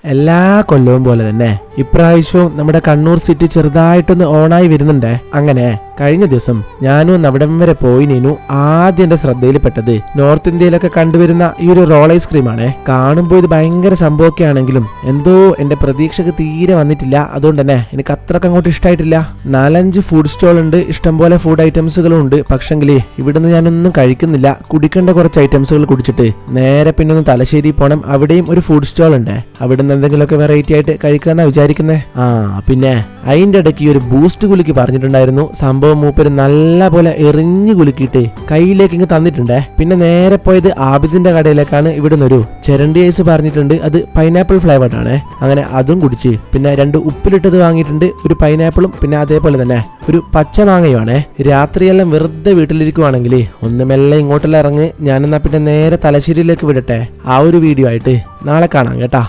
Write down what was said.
എല്ലാ കൊല്ലവും പോലെ തന്നെ ഇപ്രാവശ്യവും നമ്മുടെ കണ്ണൂർ സിറ്റി ചെറുതായിട്ടൊന്ന് ഓണായി വരുന്നുണ്ടേ. അങ്ങനെ കഴിഞ്ഞ ദിവസം ഞാനും അവിടം വരെ പോയി നീനു. ആദ്യം എന്റെ ശ്രദ്ധയിൽപ്പെട്ടത് നോർത്ത് ഇന്ത്യയിലൊക്കെ കണ്ടുവരുന്ന ഈ ഒരു റോൾ ഐസ്ക്രീമാണ്. കാണുമ്പോൾ ഇത് ഭയങ്കര സംഭവമൊക്കെ ആണെങ്കിലും എന്തോ എന്റെ പ്രതീക്ഷക്ക് തീരെ വന്നിട്ടില്ല. അതുകൊണ്ട് തന്നെ എനിക്ക് അത്രക്ക് അങ്ങോട്ട് ഇഷ്ടമായിട്ടില്ല. 4-5 ഫുഡ് സ്റ്റോൾ ഉണ്ട്, ഇഷ്ടംപോലെ ഫുഡ് ഐറ്റംസുകളും ഉണ്ട്. പക്ഷെങ്കില് ഇവിടുന്ന് ഞാനൊന്നും കഴിക്കുന്നില്ല. കുടിക്കേണ്ട കുറച്ച് ഐറ്റംസുകൾ കുടിച്ചിട്ട് നേരെ പിന്നെ ഒന്ന് തലശ്ശേരി പോണം. അവിടെയും ഒരു ഫുഡ് സ്റ്റോൾ ഉണ്ട്. അവിടുന്ന് എന്തെങ്കിലുമൊക്കെ വെറൈറ്റി ആയിട്ട് കഴിക്കാന്നാ വിചാരിക്കുന്നേ. പിന്നെ അതിന്റെ ഇടയ്ക്ക് ഒരു ബൂസ്റ്റ് കുലുക്കി പറഞ്ഞിട്ടുണ്ടായിരുന്നു. സംഭവം മൂപ്പര് നല്ല പോലെ എറിഞ്ഞു കുലുക്കിയിട്ട് കയ്യിലേക്ക് ഇങ്ങ് തന്നിട്ടുണ്ടേ. പിന്നെ നേരെ പോയത് ആബിദിന്റെ കടയിലേക്കാണ്. ഇവിടുന്ന് ഒരു ചെരണ്ടി ഐസ് പറഞ്ഞിട്ടുണ്ട്, അത് പൈനാപ്പിൾ ഫ്ലേവർഡ് ആണ്. അങ്ങനെ അതും കുടിച്ച് പിന്നെ 2 ഉപ്പിലിട്ടത് വാങ്ങിയിട്ടുണ്ട്, ഒരു പൈനാപ്പിളും പിന്നെ അതേപോലെ തന്നെ ഒരു പച്ച മാങ്ങയുമാണ്. രാത്രിയെല്ലാം വെറുതെ വീട്ടിലിരിക്കുവാണെങ്കിൽ ഒന്ന് മെല്ലെ ഇങ്ങോട്ടെല്ലാം ഇറങ്ങി. ഞാനെന്നാ പിന്നെ നേരെ തലശ്ശേരിയിലേക്ക് വിടട്ടെ. ആ ഒരു വീഡിയോ ആയിട്ട് നാളെ കാണാം കേട്ടാ.